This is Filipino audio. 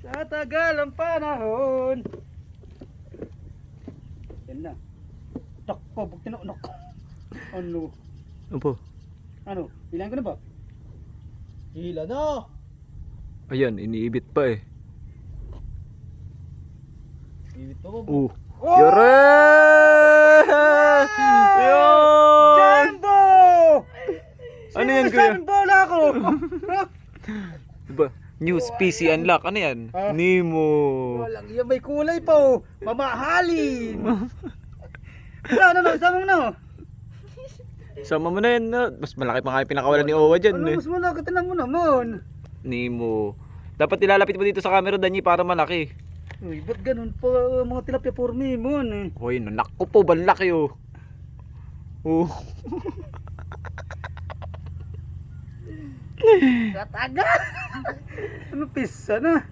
Sa tagal ang panahon. Yan na. Takpo, buk tinunok. Ano? Ano po? Ano? Bilang ko na ba? Hila na. Ayan, iniibit pa eh. Ibit pa ba? Oh! Oh! Yore! Yun! Jumbo! Ano yan, kuya? Sinasabing bola ako! Diba? New species unlock. Ano yan? Ah. Nemo. Walang yan, may kulay pa oh. Mamahalin. Ano na, sama mo na oh. Sama mo na yan. No? Mas malaki pa nga yung pinakawalan ni Owa dyan. Ano Eh. mas malaki, tinan mo naman. Nemo. Dapat ilalapit mo dito sa camera, Danny, para malaki. Uy, ba't ganun po mga tilapia for me mo eh. Hoy, nanak ko po, balaki oh. Oh. Kataga! Ano pisa na?